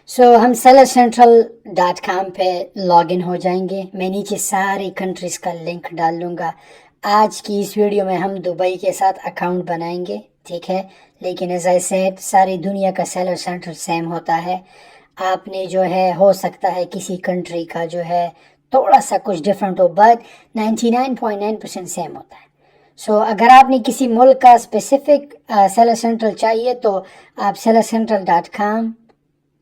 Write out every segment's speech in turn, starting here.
ہم sellercentral.com پہ log in ہو جائیں گے. میں نیچے ساری کنٹریز کا لنک ڈال دوں گا. آج کی اس ویڈیو میں ہم دبئی کے ساتھ اکاؤنٹ بنائیں گے, ٹھیک ہے, لیکن ایز آئی سیڈ ساری دنیا کا سیلر سینٹر سیم ہوتا ہے. آپ نے جو ہے ہو سکتا ہے کسی کنٹری کا جو ہے تھوڑا سا کچھ ڈفرینٹ ہو, بٹ 99.9% سیم ہوتا ہے. اگر آپ نے کسی ملک کا اسپیسیفک سیلر سینٹرل چاہیے تو آپ sellercentral.com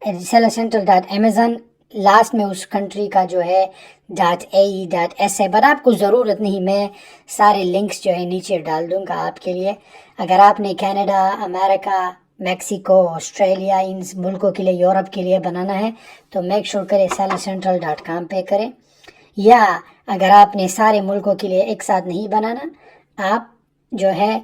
sellercentral.amazon لاسٹ میں اس کنٹری کا جو ہے .ae.sa, بٹ آپ کو ضرورت نہیں, میں سارے لنکس جو ہے نیچے ڈال دوں گا آپ کے لیے. اگر آپ نے کینیڈا, امریکہ, میکسیکو, آسٹریلیا, ان ملکوں کے لیے, یورپ کے لیے بنانا ہے تو میک شور کرے sellercentral.com پہ کریں. یا اگر آپ نے سارے ملکوں کے لیے ایک ساتھ نہیں بنانا, آپ جو ہے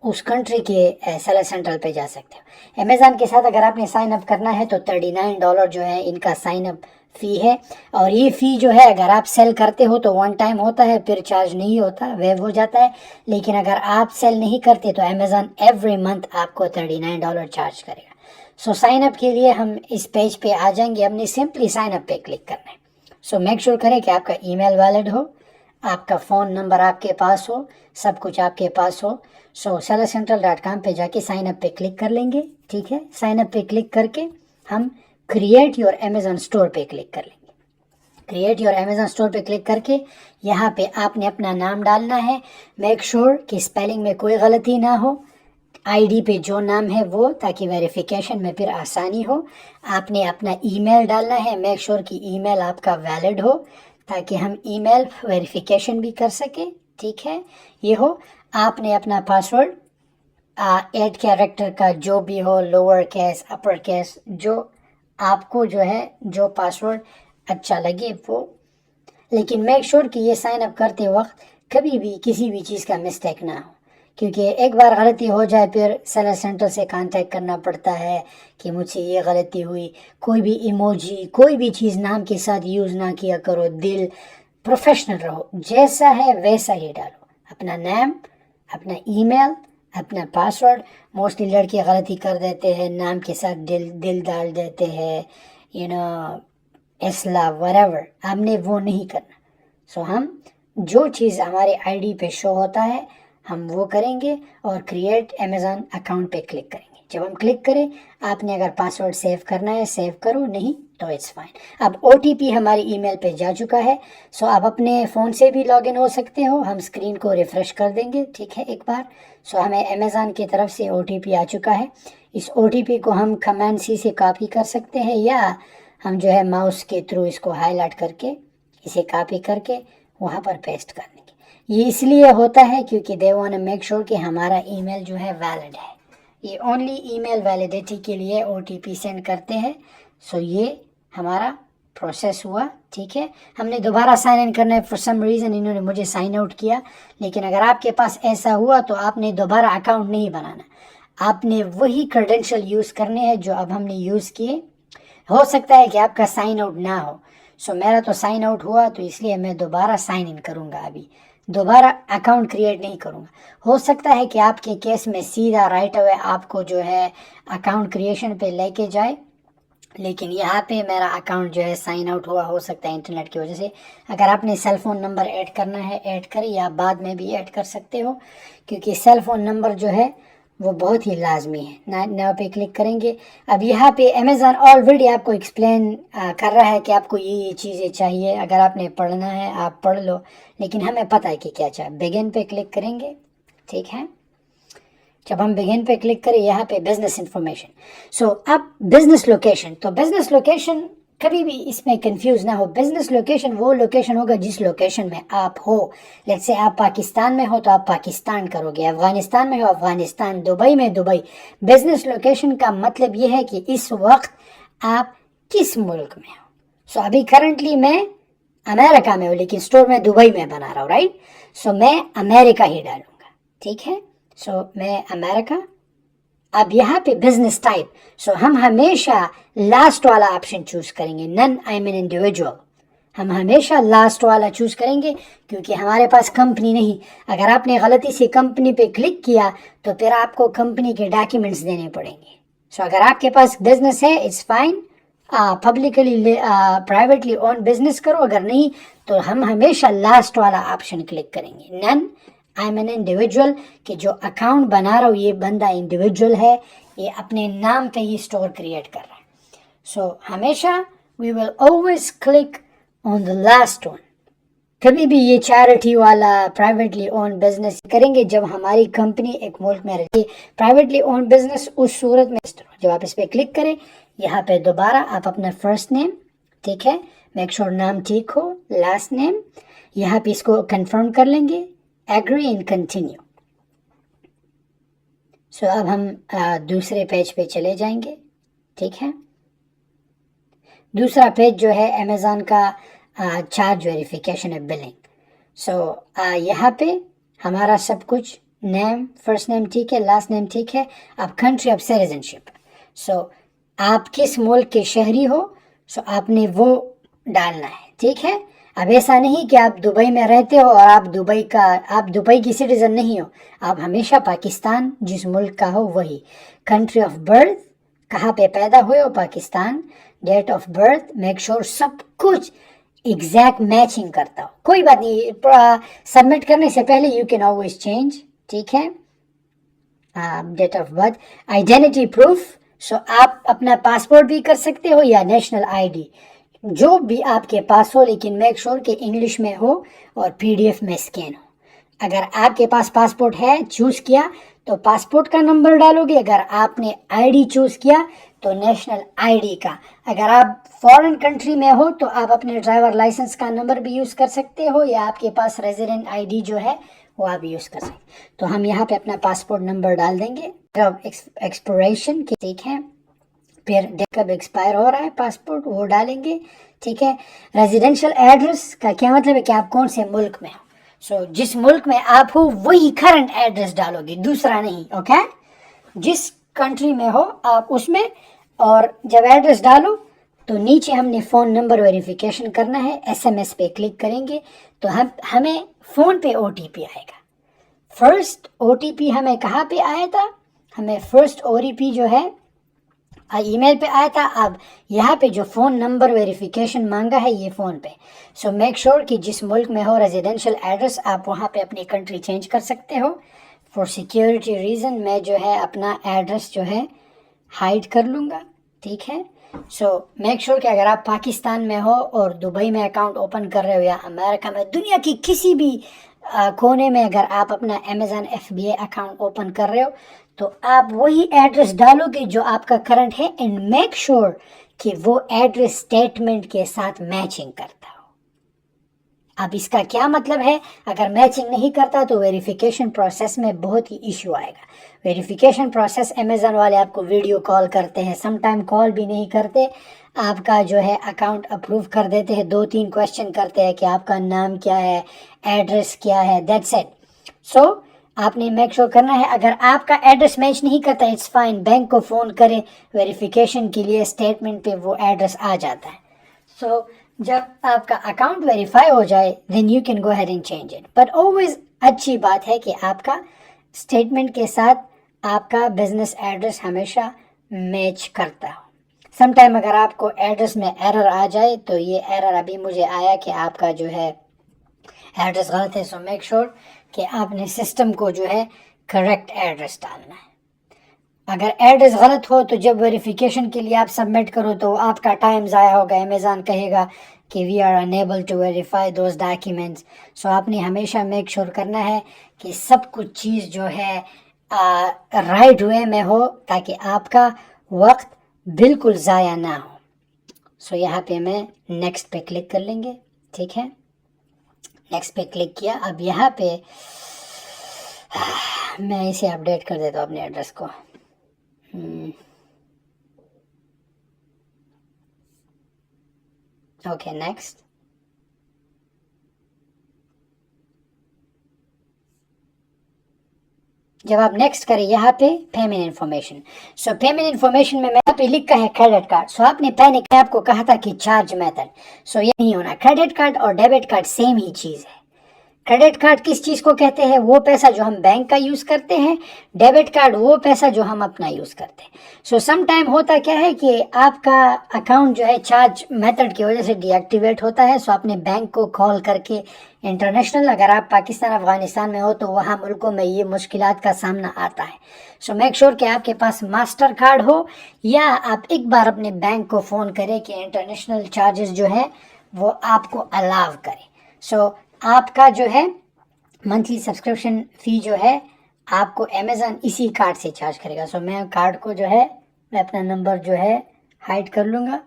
اس کنٹری کے سیلر سینٹرل پہ جا سکتے ہو. امیزون کے ساتھ اگر آپ نے سائن اپ کرنا ہے تو $39 جو ہے ان کا سائن اپ فی ہے, اور یہ فی جو ہے اگر آپ سیل کرتے ہو تو ون ٹائم ہوتا ہے, پھر چارج نہیں ہوتا, ویو ہو جاتا ہے. لیکن اگر آپ سیل نہیں کرتے تو امیزون ایوری منتھ آپ کو $39 چارج کرے گا. سائن اپ کے لیے ہم اس پیج پہ آ جائیں گے, ہم نے سمپلی سائن اپ پہ کلک کرنا ہے. میک شور کریں کہ آپ کا ای میل ویلڈ ہو, آپ کا فون نمبر آپ کے پاس ہو, سب کچھ آپ کے پاس ہو. sellercentral.com پہ جا کے سائن اپ پہ کلک کر لیں گے, ٹھیک ہے. سائن اپ پہ کلک کر کے ہم کریٹ یور امیزون اسٹور پہ کلک کر لیں گے. کریٹ یور امیزون اسٹور پہ کلک کر کے یہاں پہ آپ نے اپنا نام ڈالنا ہے. میک شور کہ اسپیلنگ میں کوئی غلطی نہ ہو, آئی ڈی پہ جو نام ہے وہ, تاکہ ویریفیکیشن میں پھر آسانی ہو. آپ نے اپنا ای میل ڈالنا ہے, میک شور کہ ای میل آپ کا ویلڈ ہو تاکہ ہم ای میل ویریفیکیشن بھی کر سکیں, ٹھیک ہے. یہ ہو, آپ نے اپنا پاسورڈ 8 کیریکٹر کا جو بھی ہو, لوور کیس, اپر کیس, جو آپ کو جو ہے جو پاسورڈ اچھا لگے وہ. لیکن میک شور کہ یہ سائن اپ کرتے وقت کبھی بھی کسی بھی چیز کا مسٹیک نہ ہو, کیونکہ ایک بار غلطی ہو جائے پھر سیلر سینٹر سے کانٹیکٹ کرنا پڑتا ہے کہ مجھ سے یہ غلطی ہوئی. کوئی بھی ایموجی, کوئی بھی چیز نام کے ساتھ یوز نہ کیا کرو. دل پروفیشنل رہو, جیسا ہے ویسا ہی ڈالو. اپنا نام, اپنا ای میل, اپنا پاسورڈ. موسٹلی لڑکے غلطی کر دیتے ہیں, نام کے ساتھ دل ڈال دیتے ہیں, اسلا whatever. ہم نے وہ نہیں کرنا. ہم جو چیز ہمارے آئی ڈی پہ شو ہوتا ہے ہم وہ کریں گے, اور کریٹ امیزون اکاؤنٹ پہ کلک کریں گے. جب ہم کلک کریں, آپ نے اگر پاسورڈ سیو کرنا ہے سیو کرو, نہیں تو اٹس فائن. اب او ٹی پی ہمارے ای میل پہ جا چکا ہے, آپ اپنے فون سے بھی لاگ ان ہو سکتے ہو. ہم اسکرین کو ریفریش کر دیں گے, ٹھیک ہے, ایک بار. ہمیں امیزون کی طرف سے او ٹی پی آ چکا ہے. اس او ٹی پی کو ہم کمانڈ سی سے کاپی کر سکتے ہیں, یا ہم جو ہے ماؤس کے تھرو اس کو ہائی لائٹ کر کے اسے کاپی کر کے وہاں پر پیسٹ کر دیں گے. یہ اس لیے ہوتا ہے کیونکہ they want to make sure کہ ہمارا ای میل جو ہے ویلڈ ہے. یہ اونلی ای میل ویلیڈیٹی کے لیے او ٹی پی سینڈ کرتے ہیں. یہ ہمارا پروسیس ہوا, ٹھیک ہے. ہم نے دوبارہ سائن ان کرنا ہے, فور سم ریزن انہوں نے مجھے سائن آؤٹ کیا. لیکن اگر آپ کے پاس ایسا ہوا تو آپ نے دوبارہ اکاؤنٹ نہیں بنانا, آپ نے وہی کریڈینشل یوز کرنے ہیں جو اب ہم نے یوز کیے. ہو سکتا ہے کہ آپ کا سائن آؤٹ نہ ہو, میرا تو سائن آؤٹ ہوا تو اس لیے میں دوبارہ سائن ان کروں گا. ابھی دوبارہ اکاؤنٹ کریٹ نہیں کروں گا. ہو سکتا ہے کہ آپ کے کیس میں سیدھا رائٹ اوے آپ کو جو ہے اکاؤنٹ کریشن پہ لے کے جائے, لیکن یہاں پہ میرا اکاؤنٹ جو ہے سائن آؤٹ ہوا. ہو سکتا ہے انٹرنیٹ کی وجہ سے. اگر آپ نے سیل فون نمبر ایڈ کرنا ہے ایڈ کریں, یا بعد میں بھی ایڈ کر سکتے ہو, کیونکہ سیل فون نمبر جو ہے وہ بہت ہی لازمی ہے. ناؤ پہ کلک کریں گے. اب یہاں پہ امیزون آلریڈی آپ کو ایکسپلین کر رہا ہے کہ آپ کو یہ چیزیں چاہیے. اگر آپ نے پڑھنا ہے آپ پڑھ لو, لیکن ہمیں پتہ ہے کہ کیا چاہیے. بگن پہ کلک کریں گے, ٹھیک ہے. جب ہم بگن پہ کلک کریں, یہاں پہ بزنس انفارمیشن. اب بزنس لوکیشن, تو بزنس لوکیشن کبھی بھی اس میں کنفیوز نہ ہو. بزنس لوکیشن وہ لوکیشن ہوگا جس لوکیشن میں آپ ہو. لیٹس سے آپ پاکستان میں ہو تو آپ پاکستان کرو گے, افغانستان میں ہو افغانستان, دبئی میں دبئی. بزنس لوکیشن کا مطلب یہ ہے کہ اس وقت آپ کس ملک میں ہو. ابھی کرنٹلی میں امریکہ میں ہوں, لیکن اسٹور میں دبئی میں بنا رہا ہوں, رائٹ. میں امریکہ ہی ڈالوں گا, ٹھیک ہے. میں امریکہ. اب یہاں پہ بزنس ٹائپ, ہم ہمیشہ لاسٹ والا آپشن چوز کریں گے, نن آئی مین انڈیویجول. ہم ہمیشہ لاسٹ والا چوز کریں گے کیونکہ ہمارے پاس کمپنی نہیں. اگر آپ نے غلطی سے کمپنی پہ کلک کیا تو پھر آپ کو کمپنی کے ڈاکیومنٹس دینے پڑیں گے, सो अगर आपके पास बिजनेस है it's fine, publicly privately own business करो, अगर नहीं तो हम हमेशा लास्ट वाला ऑप्शन क्लिक करेंगे, none. I am an individual, कि जो अकाउंट बना रहा हूँ ये बंदा इंडिविजुअल है, ये अपने नाम पे ही स्टोर क्रिएट कर रहा है। सो हमेशा we will always click on the last one. कभी भी ये चैरिटी वाला प्राइवेटली ओन बिजनेस करेंगे जब हमारी कंपनी एक मुल्क में रहती है। प्राइवेटली ओन बिजनेस उस सूरत में जब आप इस पर क्लिक करें, यहाँ पे दोबारा आप अपना फर्स्ट नेम, ठीक है, मेक श्योर नाम ठीक हो, लास्ट नेम, यहाँ पे इसको कंफर्म कर लेंगे, एग्री एंड कंटिन्यू। सो अब हम दूसरे पेज पे चले जाएंगे, ठीक है। दूसरा पेज जो है अमेज़न का चार्ज वेरिफिकेशन है, बिलिंग। सो यहाँ पे हमारा सब कुछ, नेम, फर्स्ट नेम ठीक है, लास्ट नेम ठीक है। अब कंट्री ऑफ सिटीजनशिप, सो आप किस मुल्क के शहरी हो, सो आपने वो डालना है, ठीक है। अब ऐसा नहीं कि आप दुबई में रहते हो और आप दुबई की सिटीजन नहीं हो, आप हमेशा पाकिस्तान जिस मुल्क का हो वही। कंट्री ऑफ बर्थ, कहाँ पे पैदा हुए हो, Pakistan. Date of birth, make sure सब कुछ एग्जैक्ट मैचिंग करता हो, कोई बात नहीं, सबमिट करने से पहले यू कैन ऑलवेज चेंज, ठीक है। Date of birth, identity proof, so आप अपना पासपोर्ट भी कर सकते हो या नेशनल आईडी, जो भी आपके पास हो, लेकिन मेक श्योर कि इंग्लिश में हो और पीडीएफ में स्कैन हो। अगर आपके पास पासपोर्ट है, चूज किया, तो पासपोर्ट का नंबर डालोगे। अगर आपने आईडी चूज किया तो नेशनल आईडी का। अगर आप फॉरेन कंट्री में हो तो आप अपने ड्राइवर लाइसेंस का नंबर भी यूज़ कर सकते हो, या आपके पास रेजिडेंट आईडी जो है वो आप यूज़ कर सकते। तो हम यहाँ पे अपना पासपोर्ट नंबर डाल देंगे, एक्सपायरेशन की, ठीक है, फिर कब एक्सपायर हो रहा है पासपोर्ट वो डालेंगे, ठीक है। रेजिडेंशियल एड्रेस का क्या मतलब है कि आप कौन से मुल्क में हो। सो जिस मुल्क में आप हो वही करंट एड्रेस डालोगे, दूसरा नहीं, ओके। जिस कंट्री में हो आप उसमें, और जब एड्रेस डालो तो नीचे हमने फ़ोन नंबर वेरिफिकेशन करना है, एसएमएस पे क्लिक करेंगे तो हमें फ़ोन पे ओटीपी आएगा। फर्स्ट ओटीपी हमें कहाँ पे आया था, हमें फर्स्ट ओटीपी जो है ईमेल पे आया था। अब यहाँ पे जो फ़ोन नंबर वेरिफिकेशन मांगा है ये फ़ोन पे। सो मेक श्योर कि जिस मुल्क में हो रेजिडेंशियल एड्रेस, आप वहाँ पे अपनी कंट्री चेंज कर सकते हो। फॉर सिक्योरिटी रीज़न मैं जो है अपना एड्रेस जो है हाइड कर लूँगा, ठीक है। सो मेक श्योर कि अगर आप पाकिस्तान में हो और दुबई में अकाउंट ओपन कर रहे हो, या अमेरिका में, दुनिया की किसी भी कोने में अगर आप अपना अमेज़न FBA अकाउंट ओपन कर रहे हो, तो आप वही एड्रेस डालोगे जो आपका करंट है, एंड मेक श्योर कि वो एड्रेस स्टेटमेंट के साथ मैचिंग करता हो। अब इसका क्या मतलब है, अगर मैचिंग नहीं करता तो वेरिफिकेशन प्रोसेस में बहुत ही इशू आएगा। वेरिफिकेशन प्रोसेस अमेज़न वाले आपको वीडियो कॉल करते हैं, समटाइम कॉल भी नहीं करते, आपका जो है अकाउंट अप्रूव कर देते हैं, 2-3 क्वेश्चन करते हैं कि आपका नाम क्या है, एड्रेस क्या है, दैट्स इट। सो आपने मेक श्योर करना है, अगर आपका एड्रेस मैच नहीं करता इट्स फाइन, बैंक को फ़ोन करें वेरिफिकेशन के लिए, स्टेटमेंट पे वो एड्रेस आ जाता है। सो जब आपका अकाउंट वेरीफाई हो जाए then you can go ahead and change it. But always अच्छी बात है कि आपका स्टेटमेंट के साथ आपका बिजनेस एड्रेस हमेशा मैच करता हो। समटाइम अगर आपको एड्रेस में एरर आ जाए, तो ये एरर अभी मुझे आया कि आपका जो है एड्रेस गलत है। सो मेक श्योर कि आपने सिस्टम को जो है करेक्ट एड्रेस डालना है। अगर एड्रेस गलत हो तो जब वेरिफिकेशन के लिए आप सबमिट करो तो आपका टाइम ज़ाया होगा, अमेज़न कहेगा कि we are unable to verify those documents. So आपने हमेशा मेक श्योर करना है कि सब कुछ चीज़ जो है राइट वे में हो, ताकि आपका वक्त बिल्कुल ज़ाया ना हो। सो यहाँ पे मैं नेक्स्ट पे क्लिक कर लेंगे, ठीक है। नेक्स्ट पे क्लिक किया। अब यहाँ पे मैं इसे अपडेट कर देता हूँ अपने एड्रेस को। Okay, next. जब आप नेक्स्ट करें यहाँ पे पेमेंट इन्फॉर्मेशन, सो पेमेंट इन्फॉर्मेशन में यहाँ पे लिखा है क्रेडिट कार्ड। सो आपने पहले आपको कहा था कि चार्ज मेथड, सो ये नहीं होना। क्रेडिट कार्ड और डेबिट कार्ड सेम ही चीज़ है। क्रेडिट कार्ड किस चीज़ को कहते हैं? वो पैसा जो हम बैंक का यूज़ करते हैं। डेबिट कार्ड वो पैसा जो हम अपना यूज़ करते हैं। सो सम टाइम होता क्या है कि आपका अकाउंट जो है चार्ज मेथड की वजह से डीएक्टिवेट होता है। सो अपने बैंक को कॉल करके इंटरनेशनल, अगर आप पाकिस्तान अफगानिस्तान में हो तो वहाँ मुल्कों में ये मुश्किलात का सामना आता है। सो मेक श्योर कि आपके पास मास्टर कार्ड हो, या आप एक बार अपने बैंक को फ़ोन करें कि इंटरनेशनल चार्जेस जो है वो आपको अलाव करें। सो आपका जो है मंथली सब्सक्रिप्शन फ़ी जो है आपको अमेज़न इसी कार्ड से चार्ज करेगा। सो मैं कार्ड को जो है, मैं अपना नंबर जो है हाइड कर लूँगा।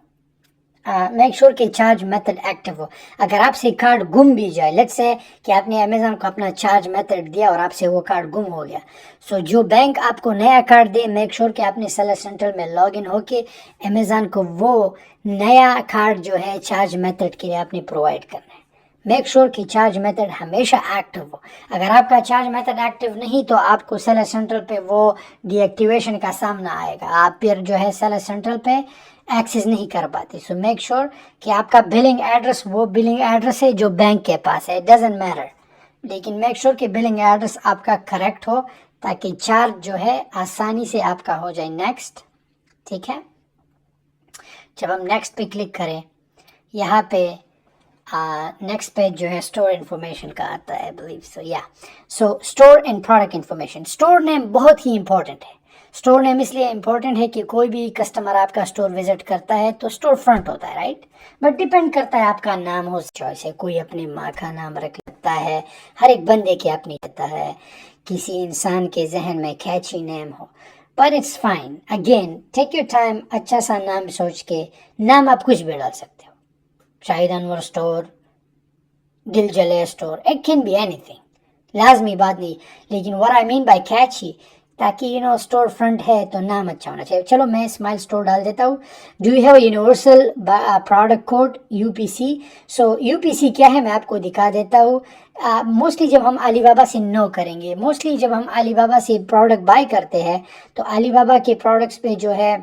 मेक श्योर कि चार्ज मेथड एक्टिव हो। अगर आपसे कार्ड गुम भी जाए, लेट्स से कि आपने अमेज़न को अपना चार्ज मेथड दिया और आपसे वो कार्ड गुम हो गया, सो जो बैंक आपको नया कार्ड दे, मेक श्योर कि आपने सेलर सेंटर में लॉग इन होके अमेज़न को वो नया कार्ड जो है चार्ज मेथड के लिए आपने प्रोवाइड करना है। मेक श्योर कि चार्ज मेथड हमेशा एक्टिव हो। अगर आपका चार्ज मेथड एक्टिव नहीं तो आपको सेलर सेंटर पे वो डीएक्टिवेशन का सामना आएगा, आप फिर जो है सेलर सेंटर पे एक्सेस नहीं कर पाते। सो मेक श्योर कि आपका बिलिंग एड्रेस वो बिलिंग एड्रेस है जो बैंक के पास है, इट डजंट मैटर, लेकिन मेक श्योर कि बिलिंग एड्रेस आपका करेक्ट हो ताकि चार्ज जो है आसानी से आपका हो जाए। नेक्स्ट, ठीक है। जब हम नेक्स्ट पे क्लिक करें, यहाँ पे नेक्स्ट पेज जो है स्टोर इन्फॉर्मेशन का आता है, बिलीव सो या। So store and product information, store name बहुत ही इंपॉर्टेंट है। स्टोर नेम इसलिए इंपॉर्टेंट है कि कोई भी कस्टमर आपका स्टोर विजिट करता है तो स्टोर फ्रंट होता है, राइट, बट डिपेंड करता है आपका नाम हो, चॉइस है, कोई अपने माँ का नाम रख लेता है, हर एक बंदे के अपनी रहता है, किसी इंसान के जहन में कैची नेम हो, पर it's fine. Again take your time, अच्छा सा नाम सोच के, नाम आप कुछ भी डाल सकते हो, शाहिद अनवर स्टोर, दिल जले store, it can be anything, लाजमी बात नहीं, लेकिन व्हाट आई मीन बाय कैची, ताकि स्टोर फ्रंट है तो नाम अच्छा होना चाहिए। चलो मैं स्माइल स्टोर डाल देता हूँ। Do you have universal product code UPC? So UPC क्या है मैं आपको दिखा देता हूँ। मोस्टली जब हम अलीबाबा से नो करेंगे, मोस्टली जब हम अलीबाबा से प्रोडक्ट बाय करते हैं तो अलीबाबा के प्रोडक्ट्स पे जो है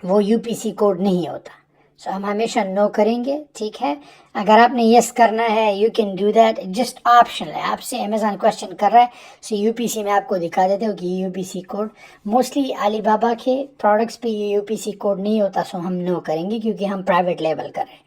वो यूपीसी कोड नहीं होता। सो हम हमेशा नो करेंगे, ठीक है। अगर आपने यस करना है you can do that, just optional है, आपसे अमेज़न क्वेश्चन कर रहा है। सो यूपीसी में आपको दिखा देते हो कि यूपीसी कोड, मोस्टली अलीबाबा के प्रोडक्ट्स पे ये यूपीसी कोड नहीं होता, सो हम नो करेंगे क्योंकि हम प्राइवेट लेबल कर रहे हैं।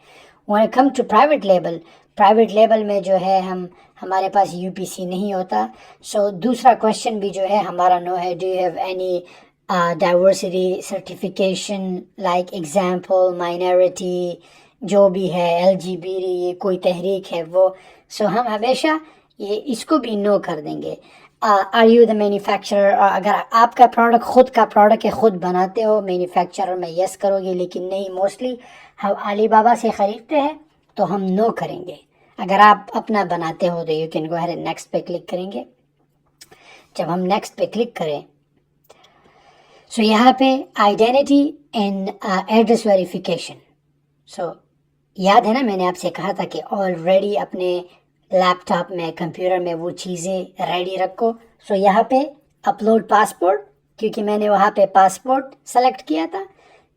When it come to private label में जो है हमारे पास यूपीसी नहीं होता। सो दूसरा क्वेश्चन भी जो है हमारा नो है। Do you have any diversity certification like example minority, जो भी है LGBT, ये कोई तहरीक है वो, सो हम हमेशा ये इसको भी नो कर देंगे। Are you the manufacturer? अगर आपका प्रोडक्ट खुद का प्रोडक्ट है, खुद बनाते हो, मैन्युफैक्चरर में यस करोगे, लेकिन नहीं, मोस्टली हम अलीबाबा से ख़रीदते हैं तो हम नो करेंगे। अगर आप अपना बनाते हो तो you can go ahead, next पे क्लिक करेंगे। जब हम नेक्स्ट पे क्लिक करें सो यहाँ पे आइडेंटिटी एंड एड्रेस वेरिफिकेशन। सो याद है ना मैंने आपसे कहा था कि ऑलरेडी अपने लैपटॉप में, कंप्यूटर में वो चीज़ें रेडी रखो। सो यहाँ पे अपलोड पासपोर्ट, क्योंकि मैंने वहाँ पे पासपोर्ट सेलेक्ट किया था,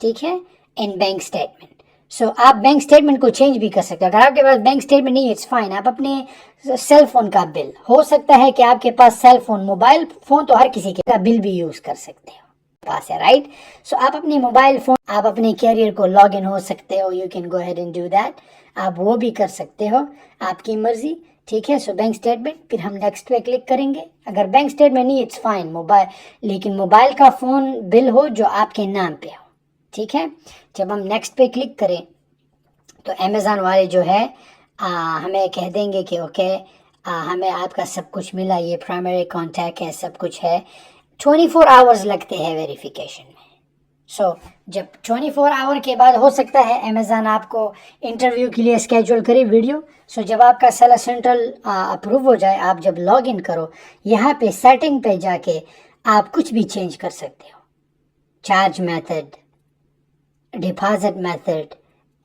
ठीक है, एंड बैंक स्टेटमेंट। सो आप बैंक स्टेटमेंट को चेंज भी कर सकते हो। अगर आपके पास बैंक स्टेटमेंट नहीं है, इट्स फाइन, आप अपने सेल फोन का बिल, हो सकता है कि आपके पास सेल फोन, मोबाइल फोन तो हर किसी के का बिल भी यूज़ कर सकते हो पास है, राइट। सो आप अपने मोबाइल फोन, आप अपने कैरियर को लॉग इन हो सकते हो, you can go ahead and do that, आप वो भी कर सकते हो, आपकी मर्जी, ठीक है। सो बैंक स्टेटमेंट, फिर हम नेक्स्ट पे क्लिक करेंगे। अगर बैंक स्टेटमेंट नहीं, इट्स फाइन, मोबाइल, लेकिन मोबाइल का फ़ोन बिल हो जो आपके नाम पे हो, ठीक है। जब हम नेक्स्ट पे क्लिक करें तो अमेज़न वाले जो है हमें कह देंगे कि ओके हमें आपका सब कुछ मिला, ये प्राइमरी कॉन्टैक्ट है, सब कुछ है। 24 आवर्स लगते हैं वेरिफिकेशन में। सो जब 24 आवर के बाद हो सकता है अमेज़न आपको इंटरव्यू के लिए स्केड्यूल करे वीडियो। सो जब आपका सेलर सेंट्रल अप्रूव हो जाए, आप जब लॉग इन करो, यहाँ पे सेटिंग पे जाके आप कुछ भी चेंज कर सकते हो, charge method, deposit method,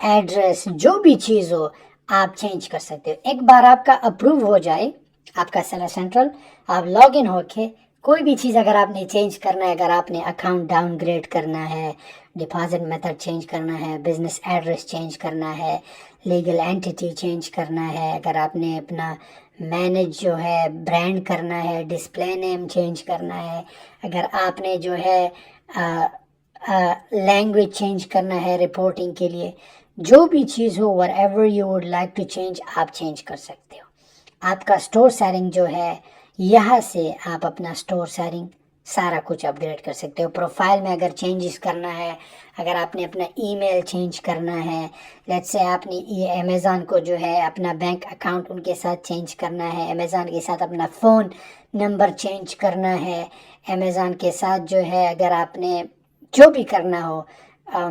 address, जो भी चीज़ हो आप चेंज कर सकते हो। एक बार आपका अप्रूव हो जाए आपका सेलर सेंट्रल, आप लॉग इन होके کوئی بھی چیز اگر آپ نے چینج کرنا ہے، اگر آپ نے اکاؤنٹ ڈاؤن گریڈ کرنا ہے، ڈپازٹ میتھڈ چینج کرنا ہے، بزنس ایڈریس چینج کرنا ہے، لیگل اینٹیٹی چینج کرنا ہے، اگر آپ نے اپنا مینیج جو ہے برانڈ کرنا ہے، ڈسپلے نیم چینج کرنا ہے، اگر آپ نے جو ہے لینگویج چینج کرنا ہے رپورٹنگ کے لیے، جو بھی چیز ہو whatever you would like to change آپ چینج کر سکتے ہو. آپ کا اسٹور سیرنگ جو ہے یہاں سے آپ اپنا اسٹور سیرنگ سارا کچھ اپ گریڈ کر سکتے ہو. پروفائل میں اگر چینجز کرنا ہے، اگر آپ نے اپنا ای میل چینج کرنا ہے، لیٹس سے آپ نے امیزون کو جو ہے اپنا بینک اکاؤنٹ ان کے ساتھ چینج کرنا ہے، امیزون کے ساتھ اپنا فون نمبر چینج کرنا ہے، امیزون کے ساتھ جو ہے اگر آپ نے جو بھی کرنا ہو،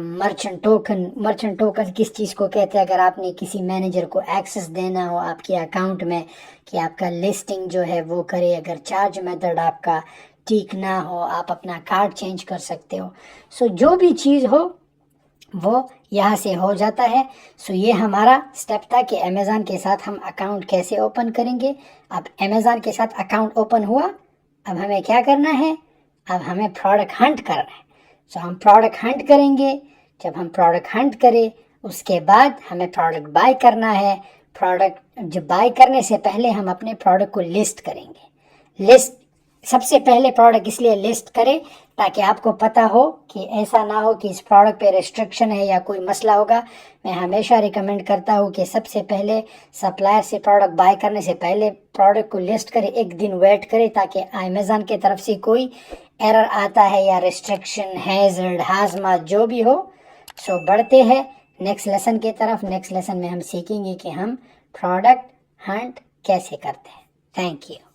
مرچنٹ ٹوکن کس چیز کو کہتے ہیں، اگر آپ نے کسی مینیجر کو ایکسس دینا ہو آپ کے اکاؤنٹ میں کہ آپ کا لسٹنگ جو ہے وہ کرے، اگر چارج میتھڈ آپ کا ٹھیک نہ ہو آپ اپنا کارڈ چینج کر سکتے ہو. سو جو بھی چیز ہو وہ یہاں سے ہو جاتا ہے. سو یہ ہمارا سٹیپ تھا کہ امیزون کے ساتھ ہم اکاؤنٹ کیسے اوپن کریں گے. اب امیزون کے ساتھ اکاؤنٹ اوپن ہوا، اب ہمیں کیا کرنا ہے، اب ہمیں پروڈکٹ ہنٹ کرنا ہے. سو ہم پروڈکٹ ہنٹ کریں گے. جب ہم پروڈکٹ ہنٹ کریں اس کے بعد ہمیں پروڈکٹ بائی کرنا ہے. پروڈکٹ جب بائی کرنے سے پہلے ہم اپنے پروڈکٹ کو لسٹ کریں گے. لسٹ سب سے پہلے پروڈکٹ اس لیے لسٹ کرے تاکہ آپ کو پتہ ہو کہ ایسا نہ ہو کہ اس پروڈکٹ پہ ریسٹرکشن ہے یا کوئی مسئلہ ہوگا. میں ہمیشہ ریکمینڈ کرتا ہوں کہ سب سے پہلے سپلائر سے پروڈکٹ بائی کرنے سے پہلے پروڈکٹ کو لسٹ کرے، ایک دن ویٹ کرے تاکہ امیزون کی طرف سے کوئی ایرر آتا ہے یا ریسٹرکشن ہیزرڈ ہاضمہ جو بھی ہو. سو بڑھتے ہیں نیکسٹ لیسن کی طرف. نیکسٹ لیسن میں ہم سیکھیں گے کہ ہم پروڈکٹ ہنٹ کیسے کرتے ہیں. Thank you.